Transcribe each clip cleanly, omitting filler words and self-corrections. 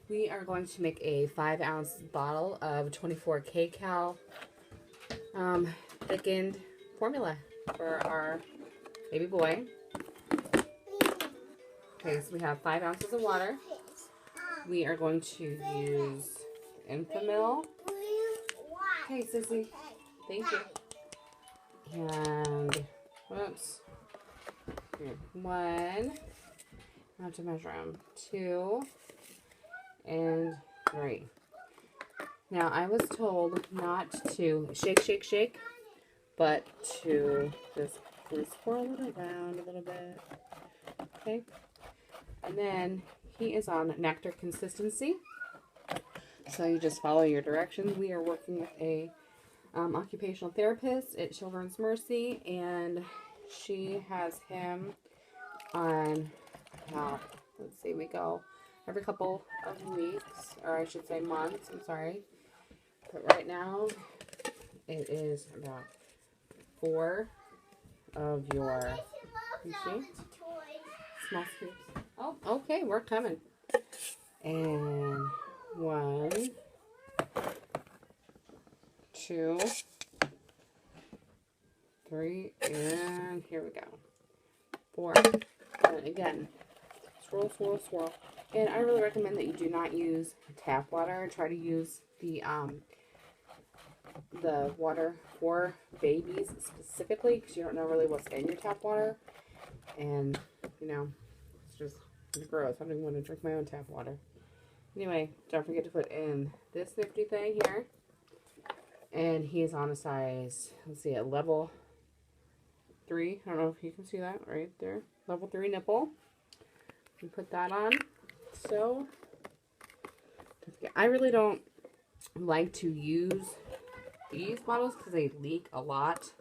We are going to make a 5-ounce bottle of 24 kcal thickened formula for our baby boy. Okay, so we have 5 ounces of water. We are going to use Infamil. Okay, sissy. Thank you. And, whoops. Here, 1. I have to measure them. 2. And 3. Now, I was told not to shake, but to just swirl it around a little bit. Okay. And then he is on nectar consistency. So you just follow your directions. We are working with a occupational therapist at Children's Mercy, and she has him on, let's see, we go every couple of weeks, or I should say months, I'm sorry. But right now, it is about 4 of your, you see? Small scoops. Oh, okay, we're coming. And 1, 2, 3, and here we go. 4. And again, swirl, swirl, swirl. And I really recommend that you do not use tap water. Try to use the water for babies specifically, because you don't know really what's in your tap water. And, you know, it's gross. I don't even want to drink my own tap water. Anyway, don't forget to put in this nifty thing here. And he is on a size, let's see, a level 3. I don't know if you can see that right there. Level 3 nipple. You put that on. So, I really don't like to use these bottles because they leak a lot.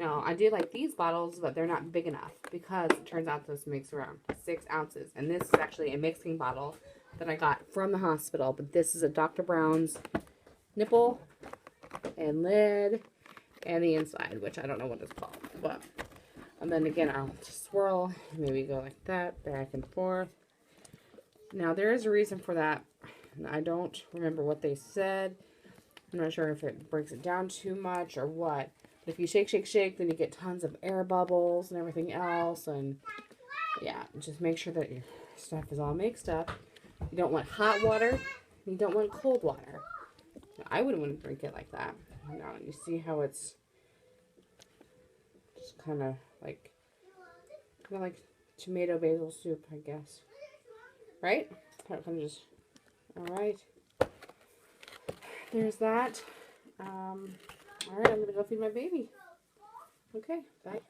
Now, I do like these bottles, but they're not big enough because it turns out this makes around 6 ounces. And this is actually a mixing bottle that I got from the hospital. But this is a Dr. Brown's nipple and lid and the inside, which I don't know what it's called. But, and then again, I'll just swirl. Maybe go like that, back and forth. Now, there is a reason for that. I don't remember what they said. I'm not sure if it breaks it down too much or what. But if you shake, then you get tons of air bubbles and everything else. And yeah, just make sure that your stuff is all mixed up. You don't want hot water. You don't want cold water. Now, I wouldn't want to drink it like that. Now, you see how it's just kind of like tomato basil soup, I guess. Right? Kind of just, all right. There's that. All right, I'm going to go feed my baby. Okay, bye.